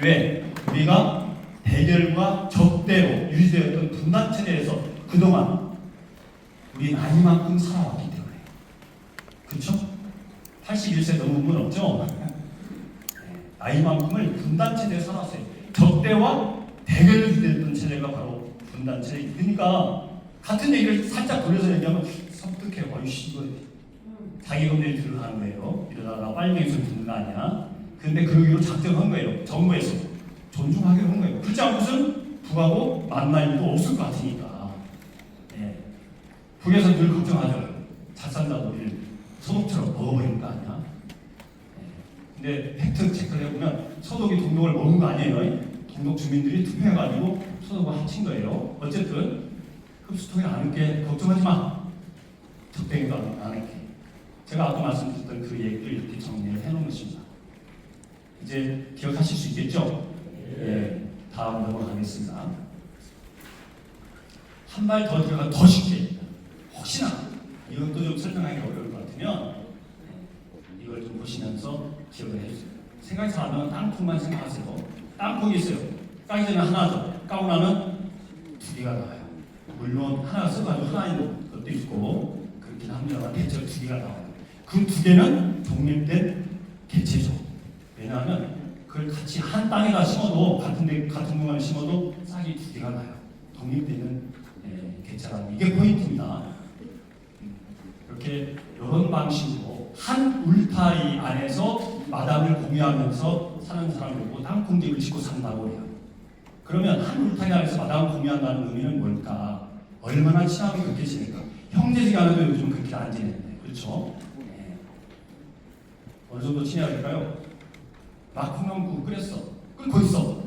왜? 우리가 대결과 적대로 유지되었던 분단 체제에서 그동안 우리 나이만큼 살아왔기 때문에. 그렇죠? 81세 넘은 분 없죠? 나이만큼을 분단 체제에 살았어요. 적대와 대결로 유지되었던 체제가 바로 분단 체제. 그러니까 같은 얘기를 살짝 돌려서 얘기하면 섬뜩해요. 아이씨 이거 자기 검열이 들어가는 거예요. 이러다가 빨갱이 소리 듣는 거 아니야. 근데 그러기로 작정한 거예요. 정부에서 존중하기로 한 거예요. 그렇지 않고선 북하고 만날 일도 없을 것 같으니까. 예. 북에서 늘 걱정하죠. 잣산자들을 소독처럼 먹어버리는 거 아니야. 예. 근데 팩트 체크를 해보면 소독이 동독을 먹은 거 아니에요. 동독 주민들이 투표해가지고 소독을 합친 거예요. 어쨌든 흡수통에 안 할게 걱정하지 마. 적대기도 안 할게. 제가 아까 말씀드렸던 그 얘기를 이렇게 정리를 해놓은 것입니다. 이제 기억하실 수 있겠죠? 예. 다음 넘어가겠습니다. 한 발 더 들어가 더 쉽게. 혹시나 이것도 좀 설명하기 어려울 것 같으면 이걸 좀 보시면서 기억을 해주세요. 생각이 잘 안 나면 땅콩만 생각하세요. 땅콩이 있어요. 까기 전에 하나죠. 까고 나면 두 개가 나와요. 물론 하나 써가지고 하나인 것도 있고 그렇긴 합니다만 대체로 두 개가 나와요. 그 두 개는 독립된 개체죠. 왜냐하면 그걸 같이 한 땅에다 심어도 같은 공간에 심어도 싹이 두 개가 나요. 독립되는 개체라는 이게 포인트입니다. 이렇게 이런 방식으로 한 울타리 안에서 마당을 공유하면서 사는 사람이고 땅콩집을 짓고 산다고 해요. 그러면 한 울타리 안에서 마당을 공유한다는 의미는 뭘까? 얼마나 친하게 그렇게 지낼까? 형제지간에도 요즘 그렇게 안 지내는데, 그렇죠? 네. 어느 정도 친해야 될까요? 막 콩나물국 끓였어. 끓고 있어.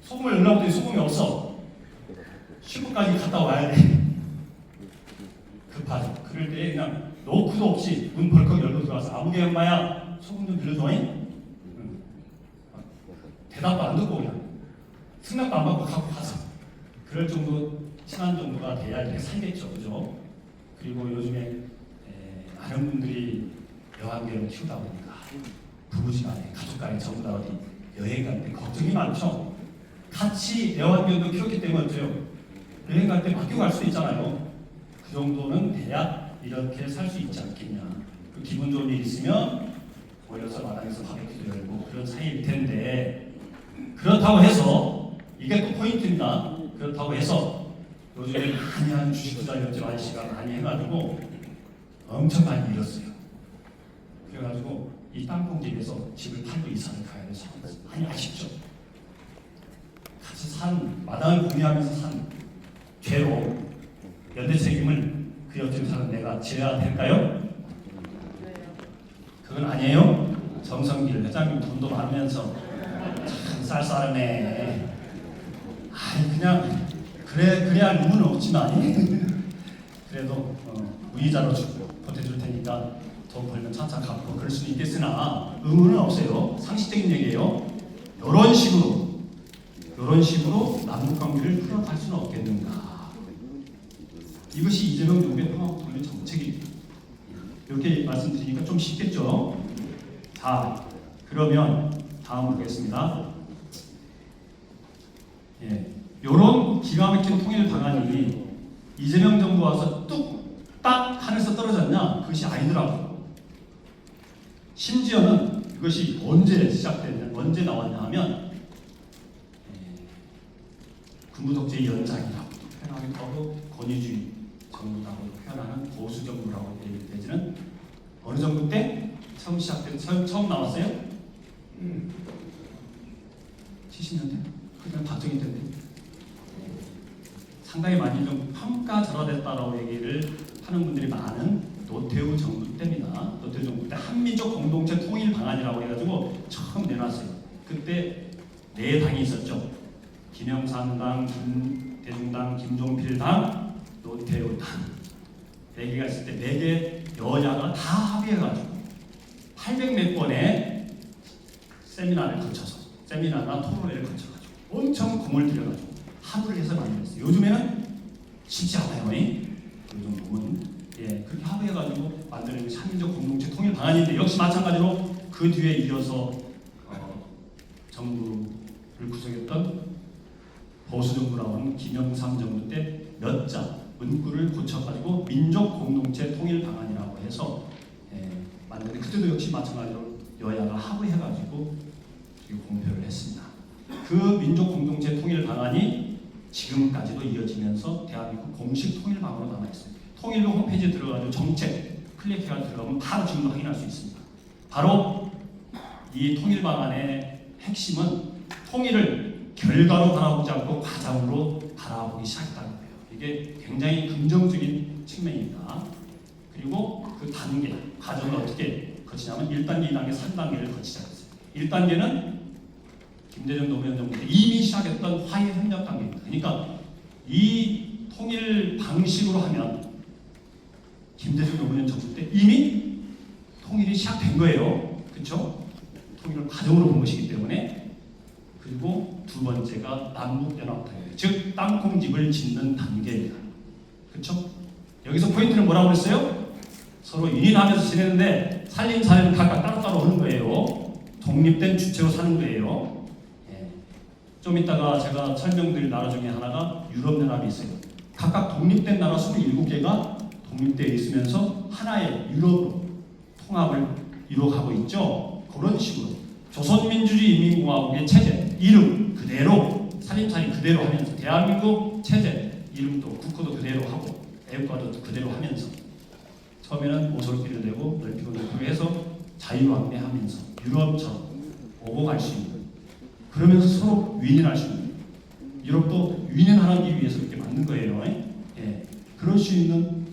소금을 넣으려고 했더니 소금이 없어. 10분까지 갔다 와야 돼. 급하죠. 그럴 때 그냥 노크도 없이 문 벌컥 열고 들어와서 아무개 엄마야 소금 좀 빌려줘. 응. 대답도 안 듣고 그냥 승낙도 안 받고 갖고 가서 그럴 정도 친한 정도가 돼야 이렇게 살겠죠. 그죠? 그리고 요즘에 많은 분들이 여왕개를 키우다 보니까 부부지간에 가족간에 전부 다 어디 여행 갈 때 걱정이 많죠. 같이 애완견도 키웠기 때문에 어때요? 여행 갈 때 맡기고 갈 수 있잖아요. 그 정도는 돼야 이렇게 살 수 있지 않겠냐. 그 기분 좋은 일 있으면 모여서 마당에서 바베큐도 열고 그런 사이일 텐데 그렇다고 해서 이게 또 포인트입니다. 그렇다고 해서 요즘에 많이 하는 주식 투자였죠. 아저씨가 많이 해가지고 엄청 많이 잃었어요. 그래가지고 이 땅콩집에서 집을 팔고 이사를 가야 돼서 많이 아쉽죠. 같이 산 마당을 공유하면서 산 죄로 연대 책임을 그 옆집 사는 내가 져야 될까요? 그건 아니에요. 정성길 회장님 돈도 많으면서 참 쌀쌀하네. 아이 그냥 그래야 누구는 없지만 그래도 무이자로 보태줄 테니까 돈 벌면 차차 갚고 그럴 수는 있겠으나 의무는 없어요. 상식적인 얘기예요. 이런 식으로 남북관계를 풀어갈 수는 없겠는가. 이것이 이재명 정부의 통합통일 정책입니다. 이렇게 말씀드리니까 좀 쉽겠죠? 자, 그러면 다음 보겠습니다. 예, 이런 기가 막힌 통일 방안이 이재명 정부 와서 뚝딱 하늘에서 떨어졌냐? 그것이 아니더라고요. 심지어는 이것이 언제 시작됐냐, 언제 나왔냐 하면 군부독재 연장이라고 표현하기도 하고 권위주의 정부라고 표현하는 보수 정부라고 내지는 어느 정도 때 처음 처음 나왔어요? 70년대? 그냥 박정희 때인데 상당히 많이 좀 평가절하됐다라고 얘기를 하는 분들이 많은 노태우 정부 때입니다. 노태우 정부 때 한민족 공동체 통일 방안이라고 해가지고 처음 내놨어요. 그때 네 당이 있었죠. 김영삼당, 김대중당, 김종필당, 노태우당 네 개가 있을 때 네 개 여야가 다 합의해가지고 800몇 번의 세미나나 토론회를 거쳐가지고 엄청 공을 들여가지고 합의를 해서 만들었어요. 요즘에는 쉽지 않아요. 요즘 보면 그렇게 합의해가지고 만드는 한민족 공동체 통일 방안인데 역시 마찬가지로 그 뒤에 이어서 정부를 구성했던 보수 정부라고 하는 김영삼 정부 때 몇 자 문구를 고쳐가지고 민족 공동체 통일 방안이라고 해서 만드는데 그때도 역시 마찬가지로 여야가 합의해가지고 공표를 했습니다. 그 민족 공동체 통일 방안이 지금까지도 이어지면서 대한민국 공식 통일 방안으로 남아있습니다. 통일부 홈페이지에 들어가서 정책 클릭해서 들어가면 바로 지금도 확인할 수 있습니다. 바로 이 통일 방안의 핵심은 통일을 결과로 바라보지 않고 과정으로 바라보기 시작했다는 거예요. 이게 굉장히 긍정적인 측면입니다. 그리고 그 단계, 과정을 어떻게 거치냐면 1단계, 2단계, 3단계를 거치자고 했어요. 1단계는 김대중 노무현 정부 때 이미 시작했던 화해 협력 단계입니다. 그러니까 이 통일 방식으로 하면 김대중 노무현 정부 때 이미 통일이 시작된 거예요. 그렇죠? 통일을 과정으로 본 것이기 때문에. 그리고 두 번째가 남북연합단계, 즉 땅콩집을 짓는 단계입니다. 그렇죠? 여기서 포인트는 뭐라고 그랬어요? 서로 유인하면서 지내는데 살림살이는 각각 따로따로 오는 거예요. 독립된 주체로 사는 거예요. 좀 이따가 제가 설명드릴 나라 중에 하나가 유럽연합이 있어요. 각각 독립된 나라 27개가 독립되어 있으면서 하나의 유럽으로 통합을 이루어가고 있죠. 그런 식으로 조선민주주의인민공화국의 체제, 이름 그대로 살림살이 그대로 하면서 대한민국 체제, 이름도 국호도 그대로 하고 애국가도 그대로 하면서 처음에는 오솔길을 내고 넓히고 넓히고 해서 자유왕래하면서 유럽처럼 오고 갈 수 있는, 그러면서 서로 윈윈할 수 있는, 유럽도 윈윈하기 위해서 이렇게 만든 거예요. 그럴 수 있는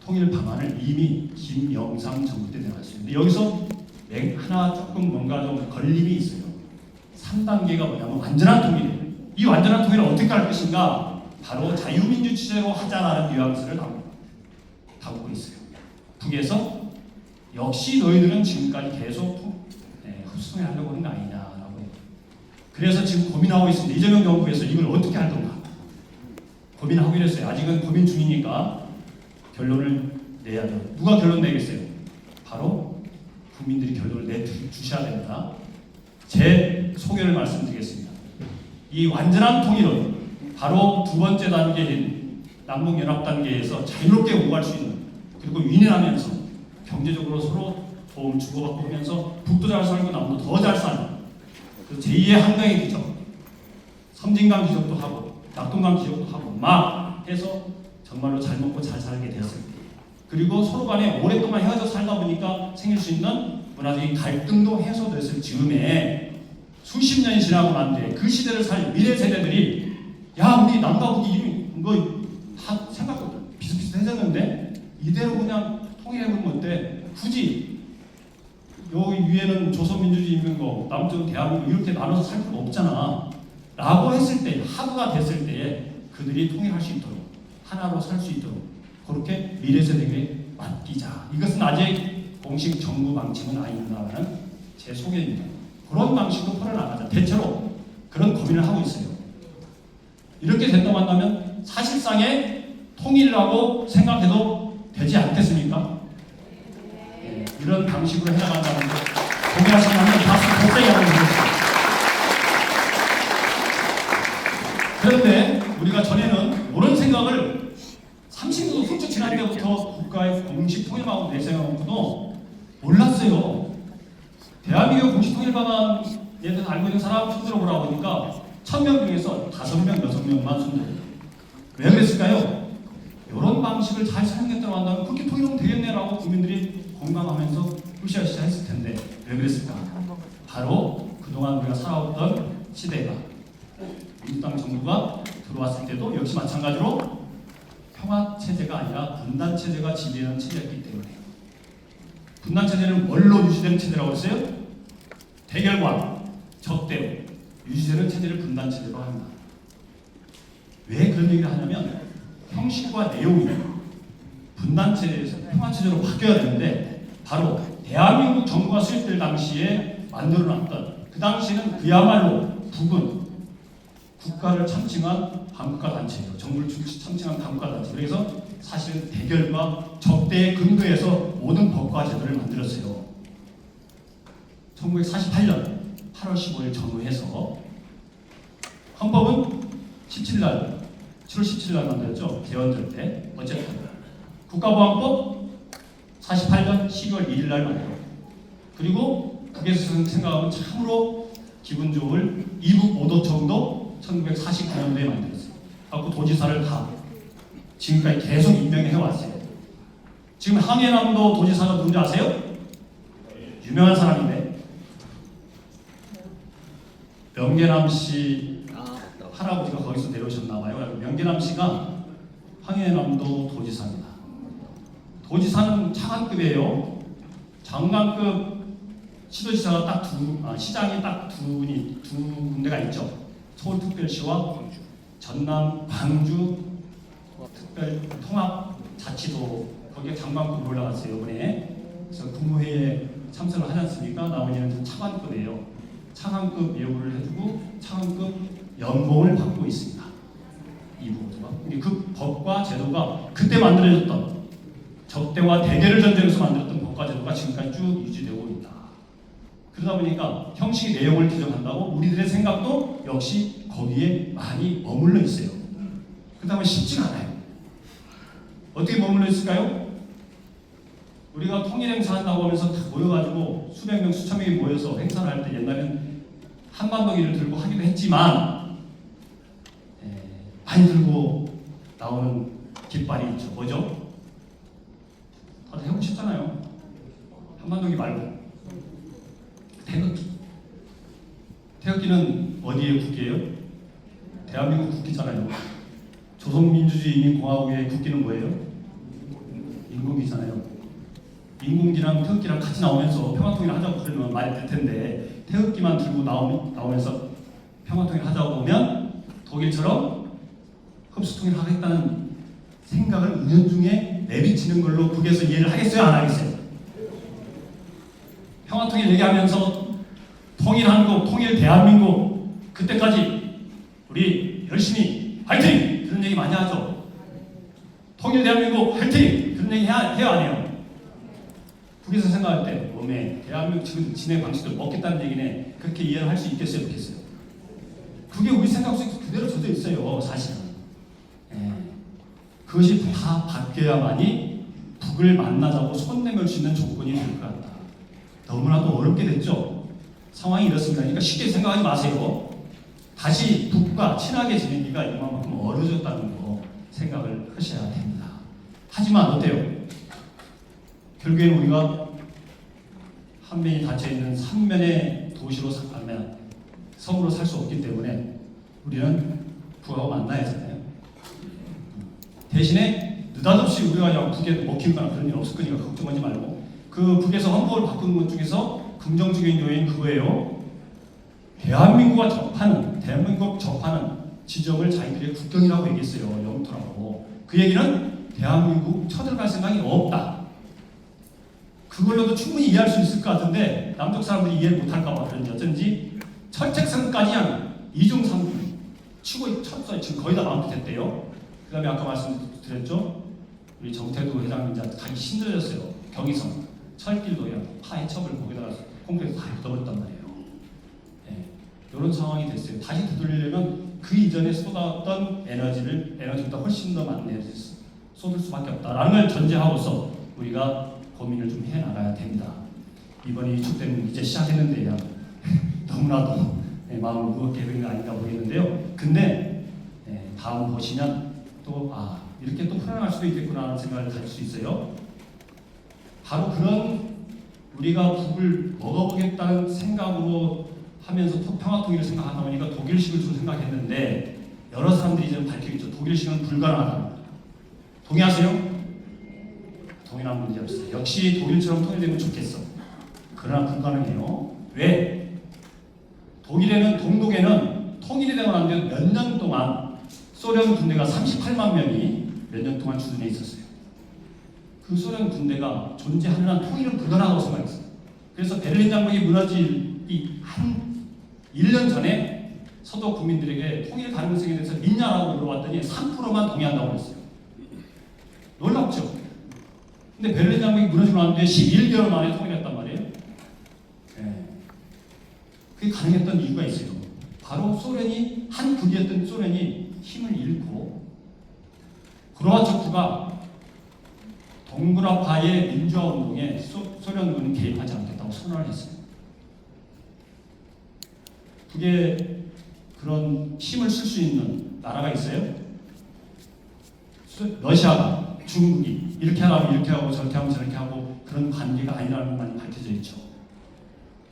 통일 방안을 이미 김영삼 정부 때 내놨습니다. 여기서 하나 조금 뭔가 좀 걸림이 있어요. 3단계가 뭐냐면 완전한 통일이에요. 이 완전한 통일을 어떻게 할 것인가? 바로 자유민주 체제로 하자라는 뉘앙스를 담고 있어요. 북에서 역시 너희들은 지금까지 계속 흡수통일하려고 하는 거 아니냐라고 해요. 그래서 지금 고민하고 있습니다. 이재명 정부에서 이걸 어떻게 할 건가 고민하기로 했어요. 아직은 고민 중이니까 결론을 내야죠. 누가 결론 내겠어요? 바로 국민들이 결론을 내주셔야 됩니다. 제 소견을 말씀드리겠습니다. 이 완전한 통일은 바로 두 번째 단계인 남북연합 단계에서 자유롭게 오갈 수 있는, 그리고 윈윈하면서 경제적으로 서로 도움 주고받고 하면서 북도 잘 살고 남도 더 잘 사는 그 제2의 한강의 기적, 섬진강 기적도 하고 낙동강 기적도 하고 막 해서 정말로 잘 먹고 잘 살게 되었을 때, 그리고 서로 간에 오랫동안 헤어져 살다 보니까 생길 수 있는 문화적인 갈등도 해소됐을 즈음에 수십 년이 지나고 난 뒤에 그 시대를 살 미래 세대들이 야, 우리 남과 북이 이거 다 생각보다 비슷비슷해졌는데 이대로 그냥 통일해보면 어때? 굳이 여기 위에는 조선민주주의인민국, 남쪽은 대한민국 이렇게 나눠서 살 필요 없잖아 라고 했을 때, 합의가 됐을 때에 그들이 통일할 수 있도록, 하나로 살 수 있도록 그렇게 미래 세대에게 맡기자. 이것은 아직 공식 정부 방침은 아닙니다만 제 소견입니다. 그런 방식으로 풀어나가자. 대체로 그런 고민을 하고 있어요. 이렇게 된다고 한다면 사실상의 통일이라고 생각해도 되지 않겠습니까? 이런 방식으로 해나간다는 것, 동의하시면 한번 박수 복대히 하고 있습니다. 그런데 우리가 전에는 이런 생각을 30년 훌쩍 지난 때부터 국가의 공식 통일방안 내세워놓고도 몰랐어요. 대한민국 공식 통일방안에 대해서 알고 있는 사람 손들어 보라고 하니까 1000명 중에서 5명, 6명만 손들어요. 왜 그랬을까요? 이런 방식을 잘 사용했다고 한다면 그렇게 통일하면 되겠네라고 국민들이 공감하면서 으쌰으쌰 했을 텐데 왜 그랬을까? 바로 그동안 우리가 살아왔던 시대가 민주당 정부가 들어왔을 때도 역시 마찬가지로 평화체제가 아니라 분단체제가 지배하는 체제였기 때문에, 분단체제는 뭘로 유지되는 체제라고 했어요? 대결과 적대로 유지되는 체제를 분단체제로 합니다. 왜 그런 얘기를 하냐면 형식과 내용이 분단체제에서 평화체제로 바뀌어야 되는데 바로 대한민국 정부가 수립될 당시에 만들어놨던, 그 당시에는 그야말로 북은 국가를 참칭한 반국가 단체예요. 정부를 참칭한 반국가 단체. 그래서 사실은 대결과 적대의 근거에서 모든 법과 제도를 만들었어요. 1948년 8월 15일 전후해서 헌법은 17일 7월 17일 날 만들었죠. 개헌절 때. 어쨌든 국가보안법 48년 12월 1일 날 만들었고, 그리고 북에서 생각하면 참으로 기분 좋을 이북 오도청도 1949년도에 만들었어요. 갖고 도지사를 다 지금까지 계속 임명해 왔어요. 지금 항해남도 도지사가 누군지 아세요? 유명한 사람인데 명계남 씨 할아버지가 거기서 내려오셨나 봐요. 명계남 씨가 항해남도 도지사입니다. 도지사는 차관급이에요. 장관급 시도지사가 딱 시장이 딱 두 군데가 있죠. 서울특별시와 전남 광주 특별 통합자치도 거기에 장관급으로 올라갔어요 이번에. 그래서 국무회의에 참석을 하지 않습니까? 나머지는 차관급이에요. 차관급 예우를 해주고 차관급 연봉을 받고 있습니다. 이 부분과 그 법과 제도가 그때 만들어졌던 적대와 대결을 전제로서 만들었던 법과 제도가 지금까지 쭉 유지되고 있다. 그러다 보니까 형식 내용을 규정한다고 우리들의 생각도 역시 거기에 많이 머물러 있어요. 그러다 보니 쉽지가 않아요. 어떻게 머물러 있을까요? 우리가 통일 행사 한다고 하면서 다 모여가지고 수백 명, 수천 명이 모여서 행사를 할 때 옛날에는 한반도기를 들고 하기도 했지만 많이 들고 나오는 깃발이 있죠. 뭐죠? 다들 해보셨잖아요. 한반도기 말고 태극기. 태극기는 어디의 국기예요? 대한민국 국기잖아요. 조선민주주의인민공화국의 국기는 뭐예요? 인국이잖아요. 인국이랑 태극기랑 같이 나오면서 평화통일을 하자고 그러면 말이 될 텐데 태극기만 들고 나오면서 평화통일을 하자고 보면 독일처럼 흡수통일을 하겠다는 생각을 은연중에 내비치는 걸로 북에서 이해를 하겠어요? 안 하겠어요? 평화통일 얘기하면서 통일한국, 통일 대한민국 그때까지 우리 열심히 화이팅! 그런 얘기 많이 하죠. 통일 대한민국 화이팅! 그런 얘기 해요 안 해요? 북에서 생각할 때 대한민국 지금 진행 방식을 먹겠다는 얘기네. 그렇게 이해를 할 수 있겠어요? 없겠어요? 그게 우리 생각 속에 그대로 젖어 있어요. 사실은. 그것이 다 바뀌어야만이 북을 만나자고 손 내밀 수 있는 조건이 될 것 같다. 너무나도 어렵게 됐죠. 상황이 이렇습니다. 그러니까 쉽게 생각하지 마세요. 다시 북과 친하게 지내기가 이만큼 어려워졌다는 거 생각을 하셔야 됩니다. 하지만 어때요? 결국에는 우리가 한 면이 닫혀있는 3면의 도시로 섬으로 살 수 없기 때문에 우리는 북하고 만나야 하잖아요. 대신에 느닷없이 우리가 그냥 북에 먹히거나 그런 일 없을 거니까 걱정하지 말고 그 북에서 헌법을 바꾸는 것 중에서 긍정적인 요인 그거예요. 대한민국 접하는 지점을 자기들의 국경이라고 얘기했어요. 영토라고. 그 얘기는 대한민국 쳐들어갈 생각이 없다. 그걸로도 충분히 이해할 수 있을 것 같은데 남쪽 사람들이 이해를 못할까 봐 그런지 어쩐지 철책선까지 한 이중삼중 치고 쳤어요. 지금 거의 다 마무리됐대요. 그 다음에 아까 말씀드렸죠. 우리 정태도 회장님 이제 가기 힘들어졌어요. 경의선 철길도 그냥 파헤쳐버리고 거기다가 콘크리트 다 묻어버렸단 말이에요. 이런 상황이 됐어요. 다시 되돌리려면 그 이전에 쏟았던 에너지보다 훨씬 더 많은 에너지를 쏟을 수밖에 없다라는 걸 전제하고서 우리가 고민을 좀 해나가야 됩니다. 이번에 위축되는 이제 시작했는데요. 너무나도 마음을 무겁게 된 거 아닌가 보이는데요. 근데 다음 보시면 또 이렇게 또 풀어나갈 수도 있겠구나 하는 생각을 가질 수 있어요. 바로 그런 우리가 북을 먹어보겠다는 생각으로 하면서 평화통일을 생각하다 보니까 독일식을 좀 생각했는데 여러 사람들이 이제 밝히겠죠. 독일식은 불가능하다. 동의하세요? 동일한 문제 없어요. 역시 독일처럼 통일되면 좋겠어. 그러나 불가능해요. 왜? 동독에는 통일이 되고 난 뒤에 몇 년 동안 소련 군대가 38만 명이 몇 년 동안 주둔해 있었어요. 그 소련 군대가 존재하는 한 통일은 불가능하다고 생각했어요. 그래서 베를린 장벽이 무너지기 한 1년 전에 서도 국민들에게 통일 가능성에 대해서 믿냐라고 물어봤더니 3%만 동의한다고 했어요. 놀랍죠? 근데 베를린 장벽이 무너지고 난 뒤에 11개월 만에 통일했단 말이에요. 그게 가능했던 이유가 있어요. 바로 소련이 한 극이었던 소련이 힘을 잃고 고르바초프가 동구라파의 민주화 운동에 소련군은 개입하지 않겠다고 선언을 했어요. 그게 그런 힘을 쓸 수 있는 나라가 있어요? 러시아가, 중국이 이렇게 하면 이렇게 하고 저렇게 하면 저렇게 하고 그런 관계가 아니라는 건 많이 밝혀져 있죠.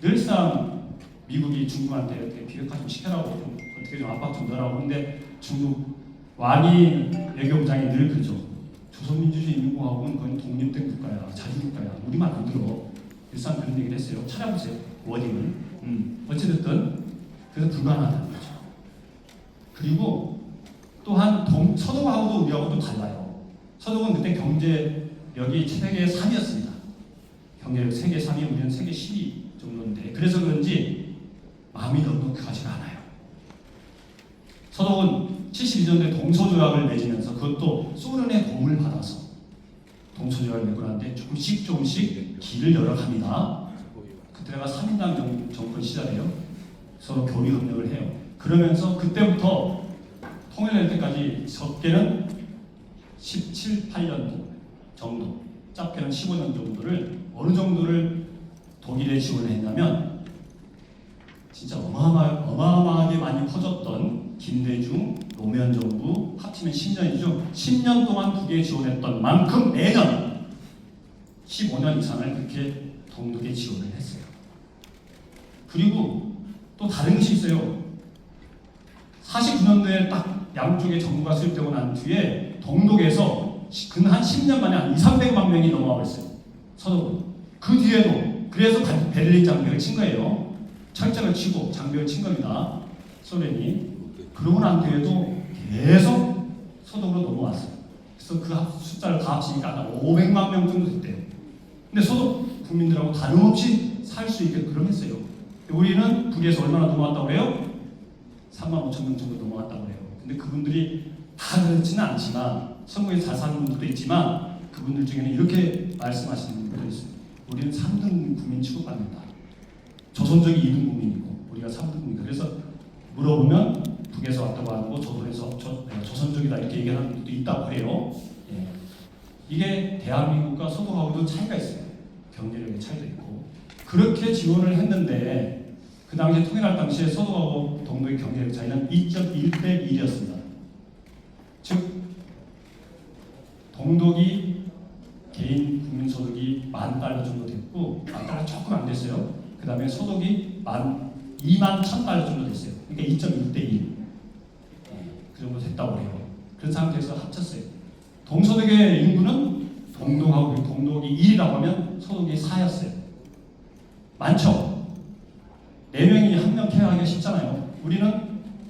늘상 미국이 중국한테 이렇게 비핵화 좀 시켜라고 좀 어떻게 좀 압박 좀 넣으라고 하는데 중국 왕이 외교부장이 늘 그러죠. 조선민주주의 인민공화국은 거의 독립된 국가야, 자주국가야. 우리 말 안 들어. 일상 그런 얘기를 했어요. 찾아보세요. 워딩을. 어찌됐든 그래서 불가능하다는 거죠. 그리고 또한 서독하고도 우리하고도 달라요. 서독은 그때 경제력이 세계 3위였습니다. 경제력 세계 3위, 우리는 세계 10위 정도인데 그래서 그런지 마음이 넉넉하지가 않아요. 서독은 72년도에 동서조약을 맺으면서 그것도 소련의 도움을 받아서 동서조약을 맺고 나는데 조금씩 길을 열어갑니다. 그때가 3인당 정권 시절이에요. 서로 교류 협력을 해요. 그러면서 그때부터 통일될 때까지 적게는 17, 8년도 정도, 짧게는 15년 정도를 어느 정도를 독일에 지원을 했냐면 진짜 어마어마하게 많이 퍼졌던 김대중, 노무현 정부 합치면 10년이죠. 10년 동안 북에 지원했던 만큼 매년 15년 이상을 그렇게 동독에 지원을 했어요. 그리고 또 다른 것이 있어요. 49년도에 딱 양쪽의 정부가 수립되고 난 뒤에 동독에서 근 한 10년 만에 한 200~300만 명이 넘어와 버렸어요. 서독은. 그 뒤에도 그래서 베를린 장벽을 친 거예요. 철장을 치고 장벽을 친 겁니다. 소련이. 그러고 난 뒤에도 계속 서독으로 넘어왔어요. 그래서 그 숫자를 다 합치니까 한 500만 명 정도 됐대요. 근데 서독 국민들하고 다름없이 살 수 있게끔 했어요. 우리는 북에서 얼마나 넘어왔다고 해요? 35,000 명 정도 넘어갔다고 해요. 근데 그분들이 다 그렇지는 않지만 선거에 잘 사는 분들도 있지만 그분들 중에는 이렇게 말씀하시는 분들도 있어요. 우리는 3등 국민 취급받는다. 조선족이 2등 국민이고 우리가 3등 국민이다. 그래서 물어보면 북에서 왔다고 하고 조선족이다 이렇게 얘기하는 분들도 있다고 해요. 예. 이게 대한민국과 서독하고도 차이가 있어요. 경제력의 차이도 있고 그렇게 지원을 했는데 그 당시에 통일할 당시에 서독하고 동독의 경제력 차이는 2.1대 1이었습니다. 즉 동독이 개인 국민소득이 $10,000 정도 됐고 $10,000 조금 안 됐어요. 그 다음에 서독이 21,000달러 정도 됐어요. 그러니까 2.1대 1. 그 정도 됐다고 해요. 그런 상태에서 합쳤어요. 동서독의 인구는 동독이 1이라고 하면 서독이 4였어요. 많죠? 4명이 한 명 케어하기가 쉽잖아요. 우리는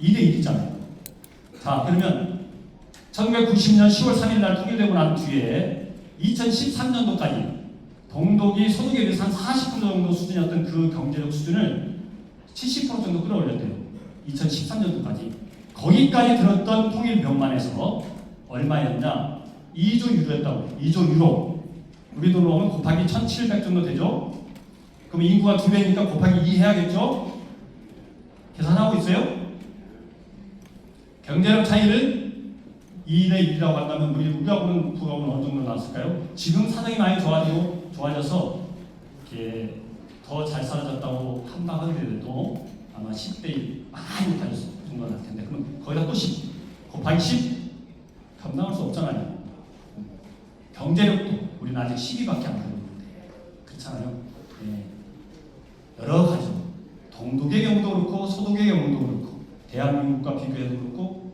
2대 1이잖아요. 자, 그러면 1990년 10월 3일 날 통일되고 난 뒤에 2013년도까지 동독이 서독에 비해서 한 40% 정도 수준이었던 그 경제력 수준을 70% 정도 끌어올렸대요. 2013년도까지. 거기까지 들었던 통일병만에서 얼마였냐? 2조 유로였다고. 2조 유로. 우리 돈으로 하면 곱하기 1,700 정도 되죠? 그럼 인구가 2배니까 곱하기 2 해야겠죠? 계산하고 있어요? 경제력 차이를 2대 1이라고 한다면 우리하고는 북하고는 어느 정도 나왔을까요? 지금 사정이 많이 좋아져서 이렇게 더 잘 살아졌다고 한다고 아마 10대 1 많이 못하셨어 정도 날 텐데 그럼 거기다 또 10 곱하기 10 감당할 수 없잖아요. 경제력도 우리는 아직 10위밖에 안 되는데 그렇잖아요. 네. 여러 가지로 동독의 경우도 그렇고 서독의 경우도 그렇고 대한민국과 비교해도 그렇고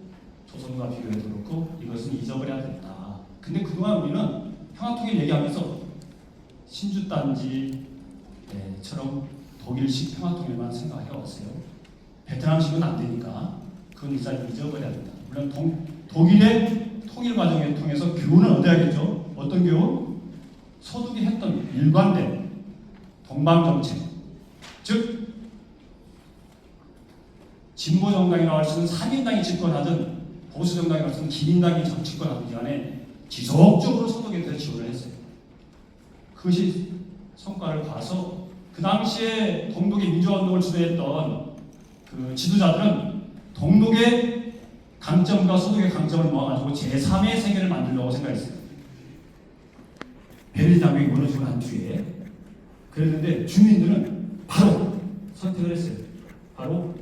조선과 비교해도 그렇고 이것은 잊어버려야 된다. 근데 그동안 우리는 평화통일 얘기하면서 신주단지처럼 독일식 평화통일만 생각해왔어요. 베트남식은 안 되니까 그건 일단 잊어버려야 된다. 물론 독일의 통일 과정을 통해서 교훈을 얻어야겠죠. 어떤 교훈? 서독이 했던 일관된 동방정책, 즉 진보정당이라고 할 수 있는 3인당이 집권하든 보수정당이라고 할 수 있는 기민당이 집권하든 간에 지속적으로 서독에 대해서 지원을 했어요. 그것이 성과를 봐서 그 당시에 동독의 민주화운동을 주도했던 그 지도자들은 동독의 강점과 서독의 강점을 모아가지고 제3의 세계를 만들려고 생각했어요. 베를린 장벽이 무너지고 난 뒤에. 그랬는데 주민들은 바로 선택을 했어요. 바로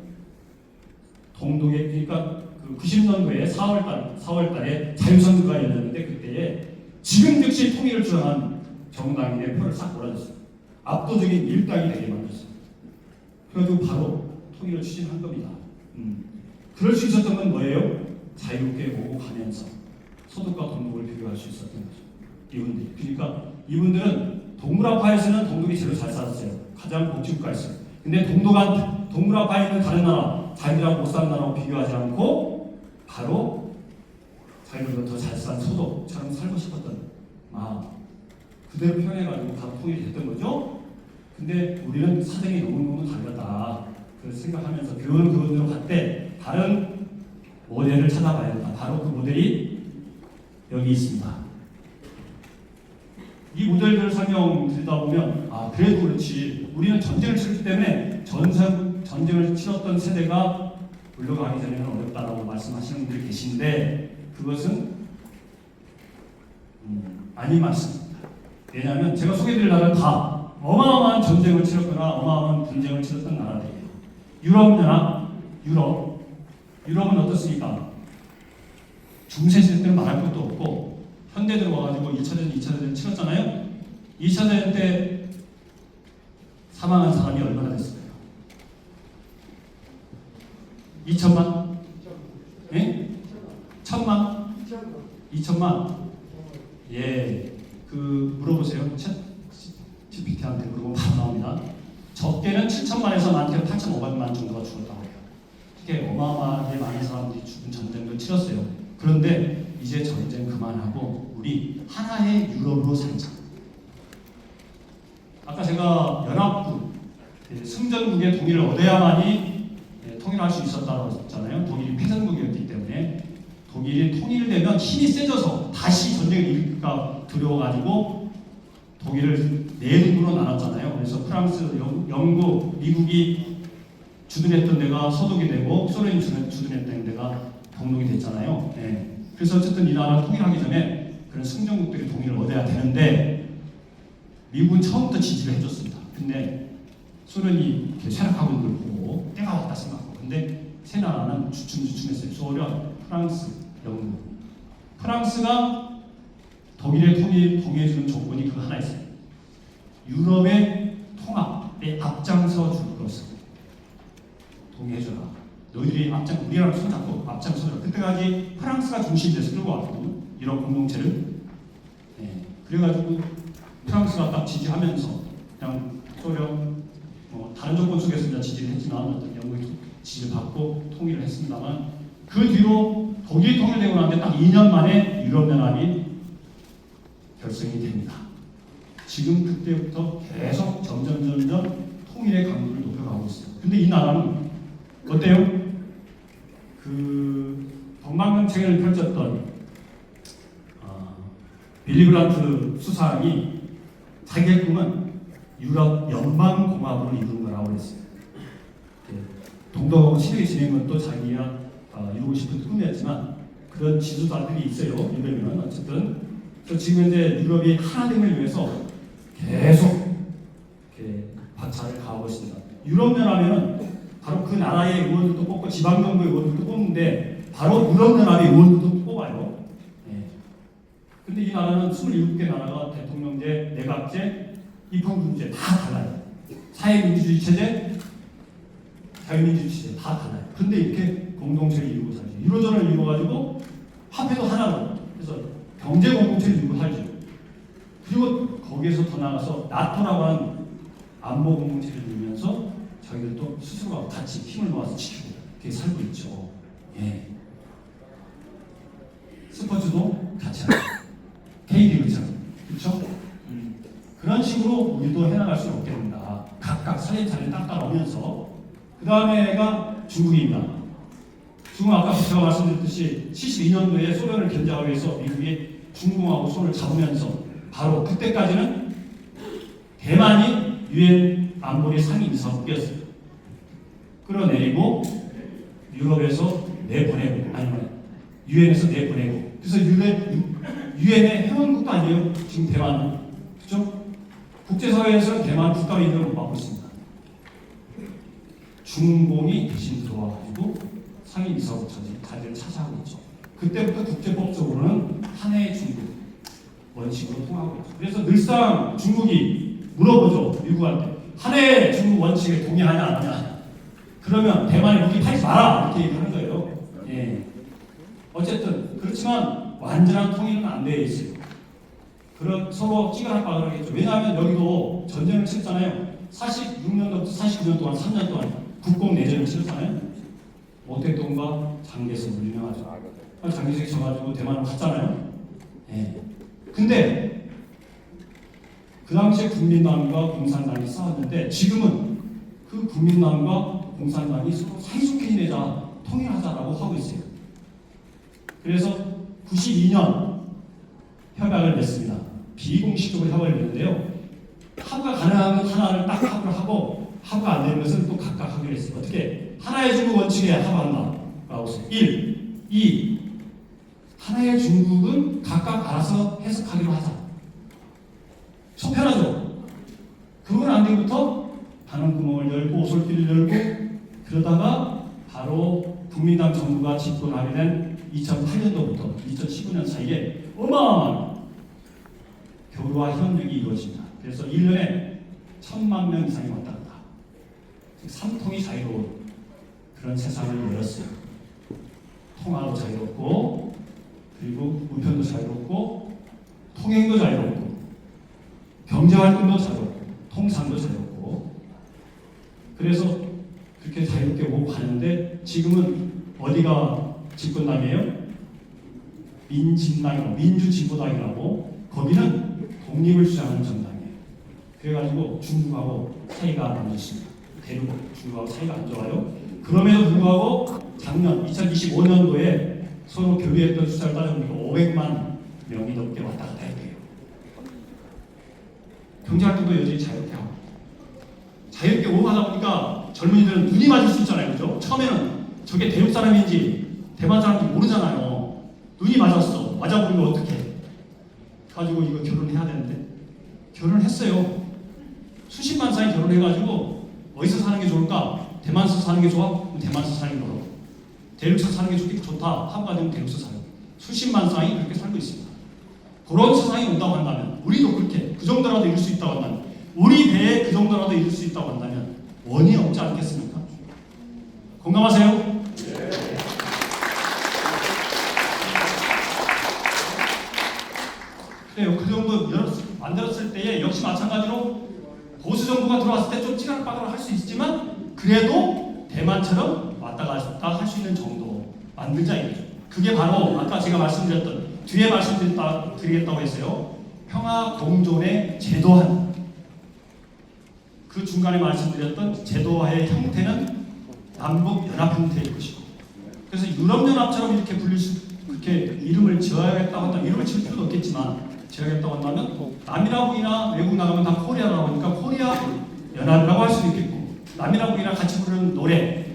동독의, 그러니까 그 90년도에 4월달에 자유선거가 열렸는데 그때에 지금 즉시 통일을 주장한 정당인의 표를 싹 몰아줬어요. 압도적인 일당이 되게 만들었어요. 그래가지고 바로 통일을 추진한 겁니다. 그럴 수 있었던 건 뭐예요? 자유롭게 오고 가면서 소득과 동독을 비교할 수 있었던 거죠. 이분들이. 그러니까 이분들은 동물화파에서는 동독이 제일 잘 살았어요. 가장 복지국가였어요. 근데 동물화파에 있는 다른 나라, 자기들하고 못 사는 나라하고 비교하지 않고 바로 자기들보다 더 잘 산 소독처럼 살고 싶었던 마음 그대로 표현해가지고 바로 통일이 됐던 거죠. 근데 우리는 사정이 너무너무 달랐다. 그래서 생각하면서 교훈으로 갔대. 다른 모델을 찾아봐야 된다. 바로 그 모델이 여기 있습니다. 이 모델들을 설명드리다 보면 그래도 그렇지 우리는 전쟁을 치렀기 때문에 전쟁을 치렀던 세대가 물러가기 전에는 어렵다라고 말씀하시는 분들이 계신데 그것은 아닌 말씀입니다. 왜냐하면 제가 소개드릴 나라는 다 어마어마한 전쟁을 치렀거나 어마어마한 분쟁을 치렀던 나라들이에요. 유럽은 어떻습니까? 중세시대 때는 말할 것도 없고 현대 들어와가지고 1차전, 2차전 치렀잖아요. 2차전 때 사망한 사람이 얼마나 됐을까요? 2천만? 예? 1,000만? 2천만? 예, 물어보세요. GPT한테 물어보면 바로 나옵니다. 적게는 7천만에서 많게는 8,500만 정도가 죽었다고 해요. 이게 어마어마하게 많은 사람들이 죽은 전쟁을 치렀어요. 그런데 이제 전쟁 그만하고 우리 하나의 유럽으로 살자. 아까 제가 연합국, 승전국의 동의를 얻어야만이 통일할 수 있었다고 했잖아요. 독일이 패전국이었기 때문에 독일이 통일되면 힘이 세져서 다시 전쟁을 일으킬까 두려워가지고 독일을 네 등으로 나눴잖아요. 그래서 프랑스, 영국, 미국이 주둔했던 데가 서독이 되고 소련이 주둔했던 데가 동독이 됐잖아요. 네. 그래서 어쨌든 이 나라를 통일하기 전에 그런 승전국들이 동의를 얻어야 되는데 미국은 처음부터 지지를 해줬습니다. 근데 소련이 이렇게 쇠락하고 있는 걸 보고 때가 왔다 생각하고 근데 세 나라는 주춤주춤했어요. 소련, 프랑스, 영국. 프랑스가 독일의 통일 동의해주는 조건이 그거 하나 있어요. 유럽의 통합에 앞장서 줄 것을 동의해줘라. 너희들이 우리랑 손잡고 앞장서라. 그때까지 프랑스가 중심이 돼서 끌고 왔거든요. 유럽 공동체를. 네. 그래가지고 프랑스가 딱 지지하면서 그냥 소련 다른 조건 속에서 이제 지지를 했지만 어떤 영국이 지지를 받고 통일을 했습니다만 그 뒤로 독일이 통일되고 나는데 딱 2년 만에 유럽연합이 결성이 됩니다. 지금 그때부터 계속 점점 통일의 강도를 높여가고 있어요. 근데 이 나라는 어때요? 그 동방정책을 펼쳤던 빌리 그란트 수상이 자기의 꿈은 유럽 연방공화국을 이루는 거라고 했어요. 동독하고 친하게 지내는 것도 자기가 이루고 싶은 꿈이었지만 그런 지도자들이 있어요. 이러면 어쨌든 지금 현재 유럽이 하나됨을 위해서 계속 이렇게 박차를 가하고 있습니다. 유럽연합에는 바로 그 나라의 의원들도 뽑고 지방정부 의원들도 뽑는데 바로 유럽연합의 의원들도 뽑아요. 근데 이 나라는 27개 나라가 대통령제, 내각제, 입헌군제 다 달라요. 사회민주주의 체제, 자유민주주의 체제 다 달라요. 근데 이렇게 공동체를 이루고 살죠. 유로존을 이루어가지고 화폐도 하나로 해서 경제 공동체를 이루고 살죠. 그리고 거기에서 더 나가서 나토라고 하는 안보 공동체를 이루면서 자기들도 스스로가 같이 힘을 모아서 지키고 그렇게 살고 있죠. 예. 스포츠도 같이 하죠. K리그처럼. 그렇죠? 그런 식으로 우리도 해나갈 수는 없게 됩니다. 각각 차례차례 딱 따라오면서 그 다음에가 중국입니다. 중국 아까 제가 말씀드렸듯이 72년도에 소련을 견제하기 위해서 미국이 중국하고 손을 잡으면서 바로 그때까지는 대만이 유엔 안보리 상임이사국이었어요. 끌어내리고 유럽에서 내보내고 아니면 유엔에서 내보내고 그래서 유엔의 회원국도 아니에요. 지금 대만은 그렇죠? 국제사회에서는 대만 국가 이름을 못 받고 있습니다. 중공이 대신 들어와가지고 상임이사국처지 자리를 차지하고 있죠. 그때부터 국제법적으로는 하나의 중국 원칙으로 통하고 있죠. 그래서 늘상 중국이 물어보죠. 미국한테 하나의 중국 원칙에 동의하냐 안 하냐. 그러면 대만에 무기 팔지 마라 이렇게 얘기하는 거예요. 예. 어쨌든 그렇지만 완전한 통일은 안 되어 있어요. 그런 서로 찌그락빠그락했죠. 왜냐하면 여기도 전쟁을 치렀잖아요. 46년부터 49년 동안 3년 동안 국공 내전을 치렀잖아요. 모택동과 장개석 유명하죠. 장개석이 져가지고 대만으로 갔잖아요. 예. 근데 그 당시에 국민당과 공산당이 싸웠는데 지금은 그 국민당과 공산당이 서로 사이좋게 지내자 통일하자라고 하고 있어요. 그래서 92년 협약을 맺습니다. 비공식적으로 협약을 맺는데요. 합의가 가능한 하나를 딱 합의를 하고 합의가 안 되는 것은 또 각각 하기로 했어요. 어떻게? 하나의 중국 원칙에 합의한다라고 했어요. 1. 2. 하나의 중국은 각각 알아서 해석하기로 하자. 속 편하죠? 그건 안 되부터 반원 구멍을 열고 오솔길을 열고 그러다가 바로 국민당 정부가 집권하게 된 2008년도부터 2019년 사이에 어마어마한 교류와 협력이 이루어집니다. 그래서 1년에 1000만 명 이상이 왔다 갔다. 삼통이 자유로운 그런 세상을 열었어요. 통화도 자유롭고 그리고 우편도 자유롭고 통행도 자유롭고 경제활동도 자유롭고 통상도 자유롭고 그래서 그렇게 자유롭게 오고 가는데 지금은 어디가 집권당이에요? 민진당이라고 민주진보당이라고 거기는 독립을 주장하는 정당이에요. 그래가지고 중국하고 사이가 안 좋습니다. 대륙 중국하고 사이가 안 좋아요. 그럼에도 불구하고 작년 2025년도에 서로 교류했던 숫자를 따져보니까 500만 명이 넘게 왔다 갔다 했대요. 경제활동도 여전히 자유롭게 하고 자유롭게 오고 하다 보니까 젊은이들은 눈이 맞을 수 있잖아요. 그죠? 처음에는 저게 대륙 사람인지 대만 사람인지 모르잖아요. 눈이 맞았어. 맞아보면 어떡해. 가지고 이거 결혼해야 되는데 결혼을 했어요. 수십만 쌍이 결혼해가지고 어디서 사는 게 좋을까? 대만에서 사는 게 좋아? 그럼 대만에서 사는 게 좋아. 대륙에서 사는 게 좋다. 합의가 되면 대륙에서 살아요. 수십만 쌍이 그렇게 살고 있습니다. 그런 세상이 온다고 한다면 우리도 그렇게 그 정도라도 이룰 수 있다고 한다면 우리 배에 그 정도라도 이룰 수 있다고 한다면 원이 없지 않겠습니까? 공감하세요? 네. 그래요. 그 정도 만들었을 때에 역시 마찬가지로 보수 정부가 들어왔을 때 좀 찌락빠락 할 수 있지만 그래도 대만처럼 왔다 갔다 할 수 있는 정도 만들자 이거죠. 그게 바로 아까 제가 말씀드렸던 뒤에 말씀드리겠다고 했어요. 평화 공존의 제도화. 그 중간에 말씀드렸던 제도화의 형태는 남북 연합 형태일 것이고. 그래서 유럽연합처럼 이렇게 그렇게 이름을 지어야겠다고 한다면 이름을 지을 필요도 없겠지만 지어야겠다고 한다면 남이라고이나 외국 나가면 다 코리아라고 하니까 코리아 연합이라고 할 수도 있겠고 남이라고이나 같이 부르는 노래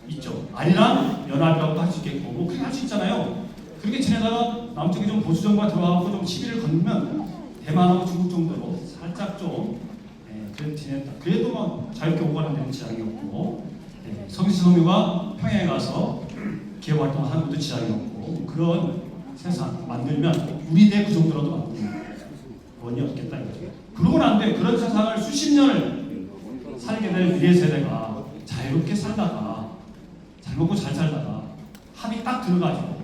있죠. 아니란 연합이라고도 할 수 있겠고 뭐 그렇게 할 수 있잖아요. 그렇게 지내다가 남쪽에 좀 보수 정부가 들어와서 좀 시비를 건너면 대만하고 중국 정도로 살짝 좀 그래도 지냈다. 그래도 막 자유롭게 오고 가는 데는 지장이 없고 성시 성유가 평양에 가서 기업 활동하는 것도 지장이 없고 그런 세상 만들면 우리 대 그 정도라도 만들면 원이 없겠다 이거죠. 그러고는 안 돼. 그런 세상을 수십 년을 살게 될 미래 세대가 자유롭게 살다가 잘 먹고 잘 살다가 합의 딱 들어가지고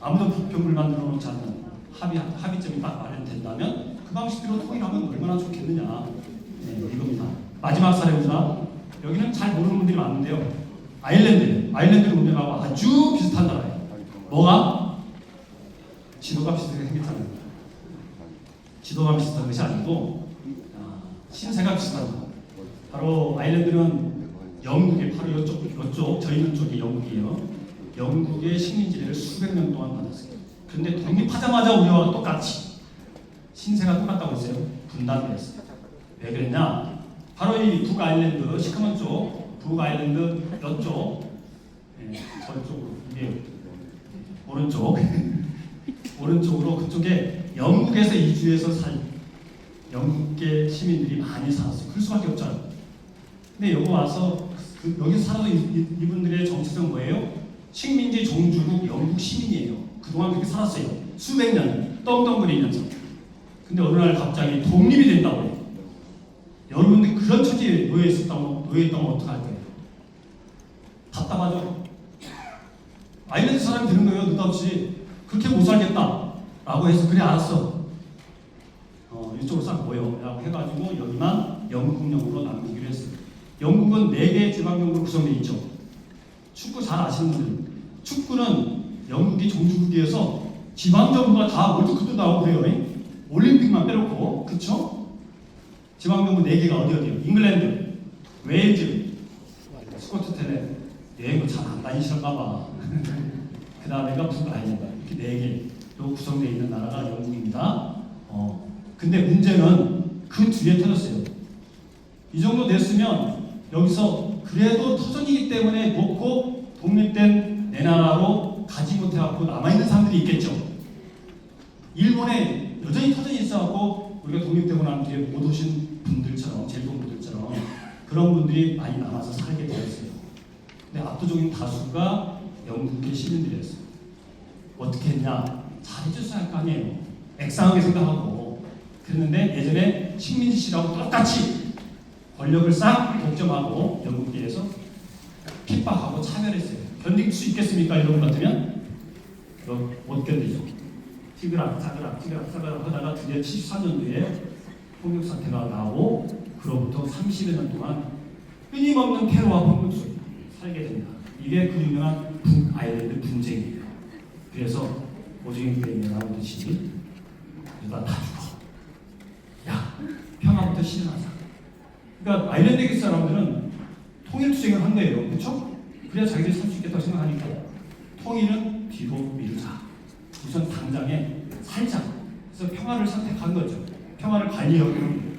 아무도 불평불만 들어놓지 않는 합의점이 딱 마련된다면 그 방식대로 통일하면 얼마나 좋겠느냐 이겁니다. 마지막 사례입니다. 여기는 잘 모르는 분들이 많은데요. 아일랜드를 운영하고 아주 비슷한 나라예요. 뭐가? 지도가 비슷하게 생겼잖아요. 지도가 비슷한 것이 아니고 신세가 비슷합니다. 바로 아일랜드는 영국의 바로 이쪽 저 있는 쪽이 영국이에요. 영국의 식민지를 수백 년 동안 받았어요. 그런데 독립하자마자 우리와 똑같이 신세가 똑같다고 했어요. 분단되었어요. 왜 그랬냐? 바로 이 북아일랜드 시커먼 쪽 북아일랜드 이쪽 저쪽으로 이게 오른쪽으로 그쪽에 영국에서 이주해서 영국계 시민들이 많이 살았어요. 그럴 수밖에 없잖아요. 근데 여기 와서 여기서 살아도 이분들의 정체성 뭐예요? 식민지 종주국 영국 시민이에요. 그동안 그렇게 살았어요. 수백 년 떵떵거리면서. 근데 어느 날 갑자기 독립이 된다고 해요. 여러분들 그런 처지에 놓여있다면 어떡할 거예요? 답답하죠? 아일랜드 사람이 되는 거예요. 느닷없이. 그렇게 못 살겠다 라고 해서 그래 알았어. 이쪽으로 싹 모여 라고 해가지고 여기만 영국령으로 남기기로 했어요. 영국은 4개의 지방령으로 구성되어 있죠. 축구 잘 아시는 분들, 축구는 영국이 종주국이어서 지방정부가 다 월드컵도 나오고 그래요. 올림픽만 빼놓고. 그쵸? 지방정부 4개가 어디요? 잉글랜드, 웨일즈, 스코틀랜드. 여행도 잘 안 다니실까봐. 그 다음에가 북아일랜드. 이렇게 4개로 구성되어 있는 나라가 영국입니다. 근데 문제는 그 뒤에 터졌어요. 이 정도 됐으면 여기서 그래도 터전이기 때문에 놓고 독립된 내 나라로 가지 못해갖고 남아있는 사람들이 있겠죠. 일본에 여전히 터전이 있어갖고 우리가 독립되고 난 뒤에 못 오신 분들처럼, 제일동분들처럼 그런 분들이 많이 남아서 살게 되었어요. 근데 압도적인 다수가 영국의 시민들이었어요. 어떻게 했냐? 잘해줬어야 할 거 아니에요. 액상하게 생각하고. 그랬는데 예전에 식민지 시라고 똑같이 권력을 싹 독점하고 영국에서 핍박하고 차별했어요. 견딜 수 있겠습니까? 여러분 같으면? 못 견디죠. 티그락타그락 하다가 드디어 74년도에 폭력 사태가 나오고 그로부터 30여 년 동안 끊임없는 테러와 폭력 속에 살게 됩니다. 이게 그 유명한 북아일랜드 분쟁이에요. 그래서 오징어 게임에 나오듯이 누가 다 죽어. 야, 평화부터 실현하자. 그러니까 아일랜드 사람들은 통일투쟁을 한 거예요. 그렇죠? 그래야 자기들이 살 수 있겠다고 생각하니까 통일은 뒤로 미루자. 우선 당장에 살자. 그래서 평화를 선택한 거죠. 평화를 관리하고 있는 거예요.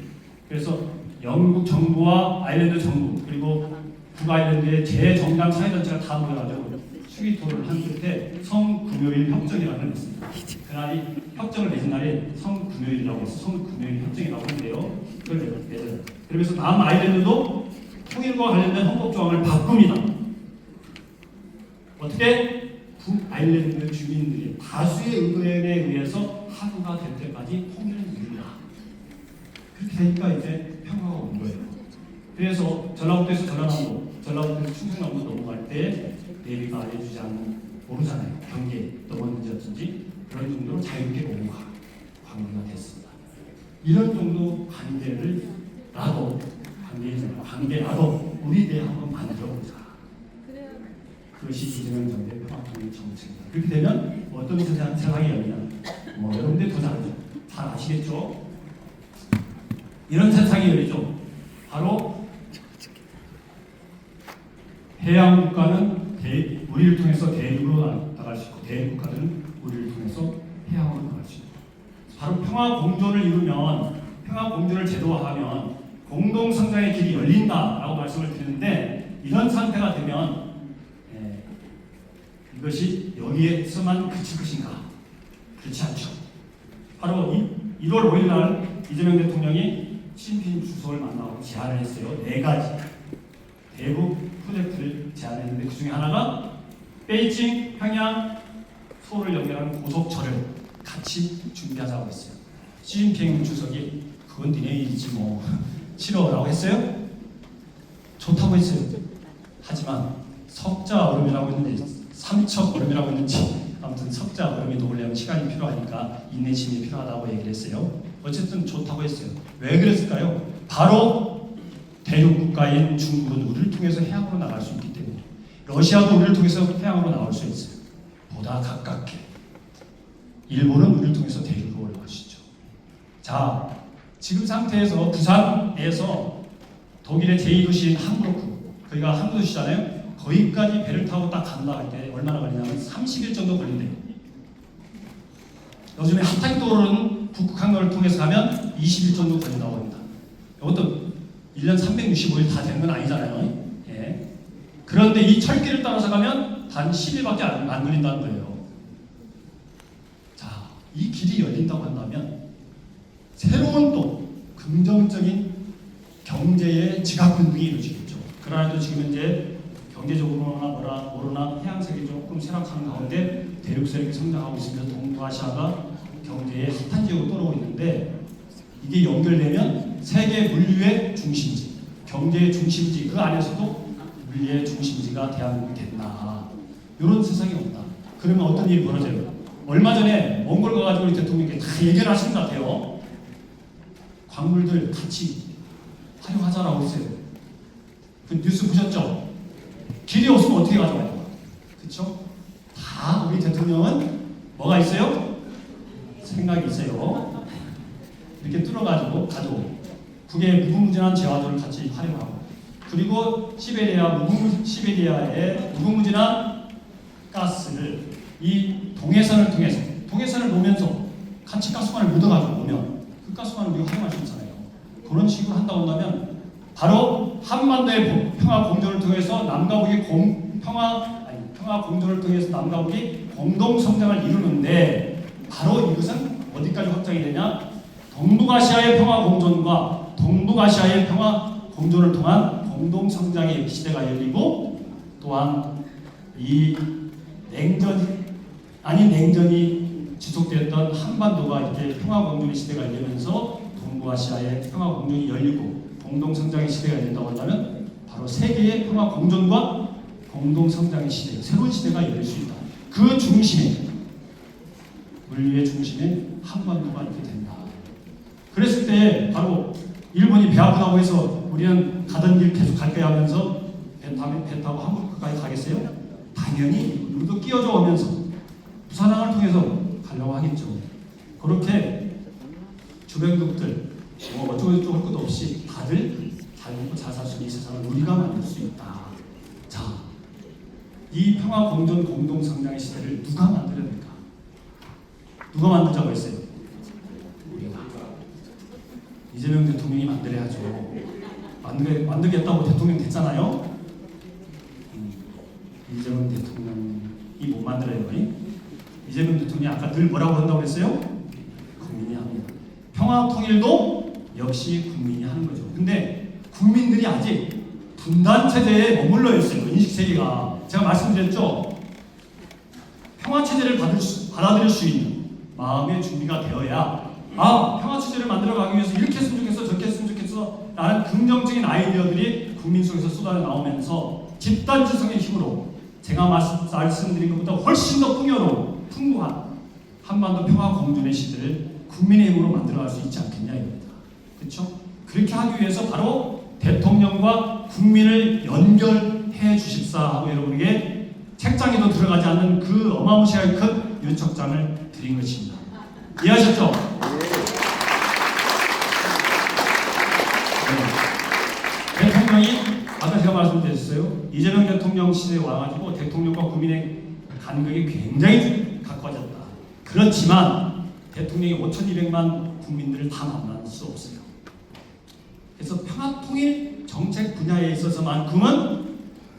그래서 영국 정부와 아일랜드 정부 그리고 북아일랜드의 재정당 사회단체가 다 모여가지고 수기토를 한 끝에 성금요일 협정이라는 걸 했습니다. 그날이 협정을 맺은 날이 성금요일이라고 해서 성금요일 협정이라고 하는데요. 그걸 맺어요. 그러면서 남아일랜드도 통일과 관련된 헌법조항을 바꿉니다. 어떻게? 북아일랜드 주민들이 다수의 의견에 의해서 합의가 될 때까지 통일을 이루라. 그렇게 되니까 이제 평화가 온 거예요. 그래서 전라북도에서 전라북도에서 충청남도 넘어갈 때 내비가 알려주지 않는 모르잖아요. 경계 넘었는지 어쩐지 그런 정도로 자유롭게 넘어가 관계가 됐습니다. 이런 정도 관계라도 우리 내 한번 만들어보자. 그것이 이재명 정부의 평화통일 정책입니다. 그렇게 되면 어떤 세상이 열리냐? 여러분들 더 잘 아시겠죠? 이런 세상이 열리죠. 바로 해양 국가는 우리를 통해서 대륙으로 나갈 수 있고 대륙 국가들은 우리를 통해서 해양으로 나갈 수 있고 바로 평화 공존을 이루면 평화 공존을 제도화하면 공동 성장의 길이 열린다라고 말씀을 드리는데 이런 상태가 되면 이것이 여기에서만 그칠 것인가? 그렇지 않죠. 바로 1월 5일 날 이재명 대통령이 시진핑 주석을 만나고 제안을 했어요. 4가지 대북 프로젝트를 제안했는데 그 중에 하나가 베이징, 평양, 서울을 연결하는 고속철을 같이 준비하자고 했어요. 시진핑 주석이 그건 니네 일이지 뭐 싫어라고 했어요? 좋다고 했어요. 하지만 석자 얼음이라고 했는데 삼척 얼음이라고 했는지 아무튼 석자 얼음이 녹으려면 시간이 필요하니까 인내심이 필요하다고 얘기를 했어요. 어쨌든 좋다고 했어요. 왜 그랬을까요? 바로 대륙 국가인 중국은 우리를 통해서 해양으로 나갈 수 있기 때문에 러시아도 우리를 통해서 해양으로 나올 수 있어요. 보다 가깝게 일본은 우리를 통해서 대륙으로 올라갈 수 있죠. 자, 지금 상태에서 부산에서 독일의 제2도시인 함부르크 거기가 항구도시잖아요. 거기까지 배를 타고 딱 간다 할 때 얼마나 걸리냐면 30일 정도 걸린대요. 요즘에 핫타이도로는 북극 항로를 통해서 가면 20일 정도 걸린다고 합니다. 이것도 1년 365일 다 되는 건 아니잖아요. 예. 그런데 이 철길을 따라서 가면 단 10일밖에 안 걸린다는 거예요. 자, 이 길이 열린다고 한다면 새로운 또 긍정적인 경제의 지각운동이 이루어지겠죠. 그러나 또 지금 이제 경제적으로나 모르나 해양세계 조금 쇠락하는 가운데 대륙세력이 성장하고 있으면서 동북아시아가 경제의 핫한 지역으로 떠오르고 있는데, 이게 연결되면 세계 물류의 중심지, 경제의 중심지, 그 안에서도 물리의 중심지가 대한민국이 됐나, 이런 세상이 없다. 그러면 어떤 일이 벌어져요? 얼마 전에 몽골 가가지고 우리 대통령께 다 얘기를 하신 것 같아요. 광물들 같이 활용하자라고 했어요. 그 뉴스 보셨죠? 길이 없으면 어떻게 가져가요? 그렇죠? 다 우리 대통령은 뭐가 있어요? 생각이 있어요. 이렇게 뚫어가지고 가져오고, 북의 무궁무진한 재화들을 같이 활용하고, 그리고 시베리아의 무궁무진한 가스를 이 동해선을 놓으면서 같이 가스관을 묻어가지고 오면 그 가스관을 우리가 활용할 수 있잖아요. 그런 식으로 한다고 한다면 바로 한반도의 평화 공존을 통해서 남과 북이 평화 공존을 통해서 남과 북이 공동 성장을 이루는데, 바로 이것은 어디까지 확장이 되냐? 동북아시아의 평화 공존과 동북아시아의 평화 공존을 통한 공동 성장의 시대가 열리고, 또한 이 냉전이 지속되었던 한반도가 이렇게 평화 공존의 시대가 열리면서 동북아시아의 평화 공존이 열리고 공동 성장의 시대가 열린다고 한다면 바로 세계의 평화 공존과 공동 성장의 시대, 새로운 시대가 열릴 수 있다. 그 중심에, 물리의 중심에 한반도가 이렇게 된다. 그랬을 때 바로 일본이 배 아프다고 해서 우리는 가던 길 계속 갈 거야 하면서 배 타고 한국까지 가겠어요? 당연히 우리도 끼어져 오면서 부산항을 통해서 가려고 하겠죠. 그렇게 주변국들 어쩌고저쩌고 할 것도 없이 다들 잘 먹고 잘 살 수 있는 이 세상을 우리가 만들 수 있다. 자, 이 평화 공존 공동 성장의 시대를 누가 만들어냅니까? 누가 만들자고 했어요? 우리가. 이재명 대통령이 만들어야죠. 만들겠다고 대통령 됐잖아요. 이재명 대통령이 못 만들어요. 이재명 대통령이 아까 늘 뭐라고 한다고 했어요? 국민이 합니다. 평화 통일도 역시 국민이 하는 거죠. 근데 국민들이 아직 분단 체제에 머물러 있어요. 인식 세계가. 제가 말씀드렸죠. 평화 체제를 받아들일 수 있는 마음의 준비가 되어야, 평화 체제를 만들어 가기 위해서 이렇게 했으면 좋겠어, 저렇게 했으면 좋겠어 라는 긍정적인 아이디어들이 국민 속에서 쏟아져 나오면서 집단지성의 힘으로 제가 말씀드린 것보다 훨씬 더 풍요로운 한반도 평화 공존의 시대를 국민의 힘으로 만들어갈 수 있지 않겠냐 이겁니다. 그렇죠? 그렇게 하기 위해서 바로 대통령과 국민을 연결해 주십사 하고 여러분에게 책장에도 들어가지 않는 그 어마무시하게 큰 요청장을 드린 것입니다. 이해하셨죠? 네. 대통령이 아까 제가 말씀드렸어요. 이재명 대통령 시대에 와가지고 대통령과 국민의 간극이 굉장히 가까워졌다. 그렇지만 대통령이 5,200만 국민들을 다 만날 수 없어요. 그래서 평화통일 정책 분야에 있어서만큼은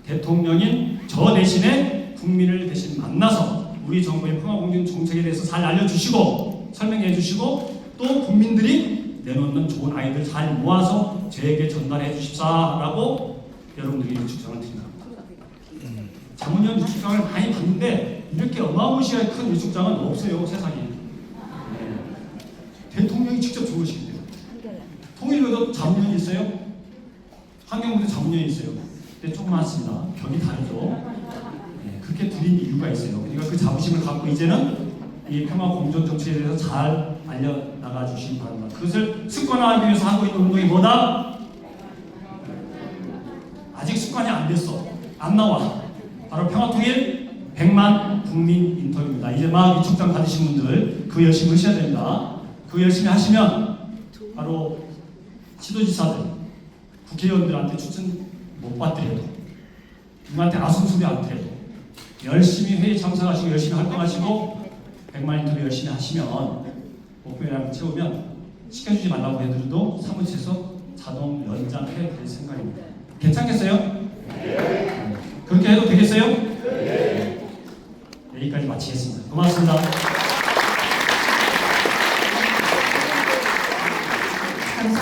대통령인 저 대신에 국민을 대신 만나서 우리 정부의 평화공존 정책에 대해서 잘 알려주시고 설명해 주시고, 또 국민들이 내놓는 좋은 아이들 잘 모아서 저에게 전달해 주십사라고 여러분들이 유축장을 드립니다. 자문위원 유축장을 많이 봤는데 이렇게 어마무시하게 큰 유축장은 없어요, 세상에. 대통령이 직접 주무시기 때문에. 통일부도 자문위원이 있어요. 환경부도 자문위원이 있어요. 근데 조금 많습니다. 격이 다르죠. 그렇게 드린 이유가 있어요. 그러니까 그 자부심을 갖고 이제는 이 평화 공존 정책에 대해서 잘 알려나가 주시기 바랍니다. 그것을 습관화하기 위해서 하고 있는 운동이 뭐다? 아직 습관이 안 됐어. 안 나와. 바로 평화통일 100만 국민 인터뷰입니다. 이제 막 유축장 받으신 분들 그 열심히 하셔야 됩니다. 그 열심히 하시면 바로 시도지사들, 국회의원들한테 추천 못 받더라도, 누구한테 아순소리 안 들어도 열심히 회의 참석하시고 열심히 활동하시고 100만 인터뷰 열심히 하시면 목표량 채우면 시켜주지 말라고 해도 사무실에서 자동 연장해 드릴 생각입니다. 괜찮겠어요? 네. 그렇게 해도 되겠어요? 네. 여기까지 마치겠습니다. 고맙습니다. 감사합니다.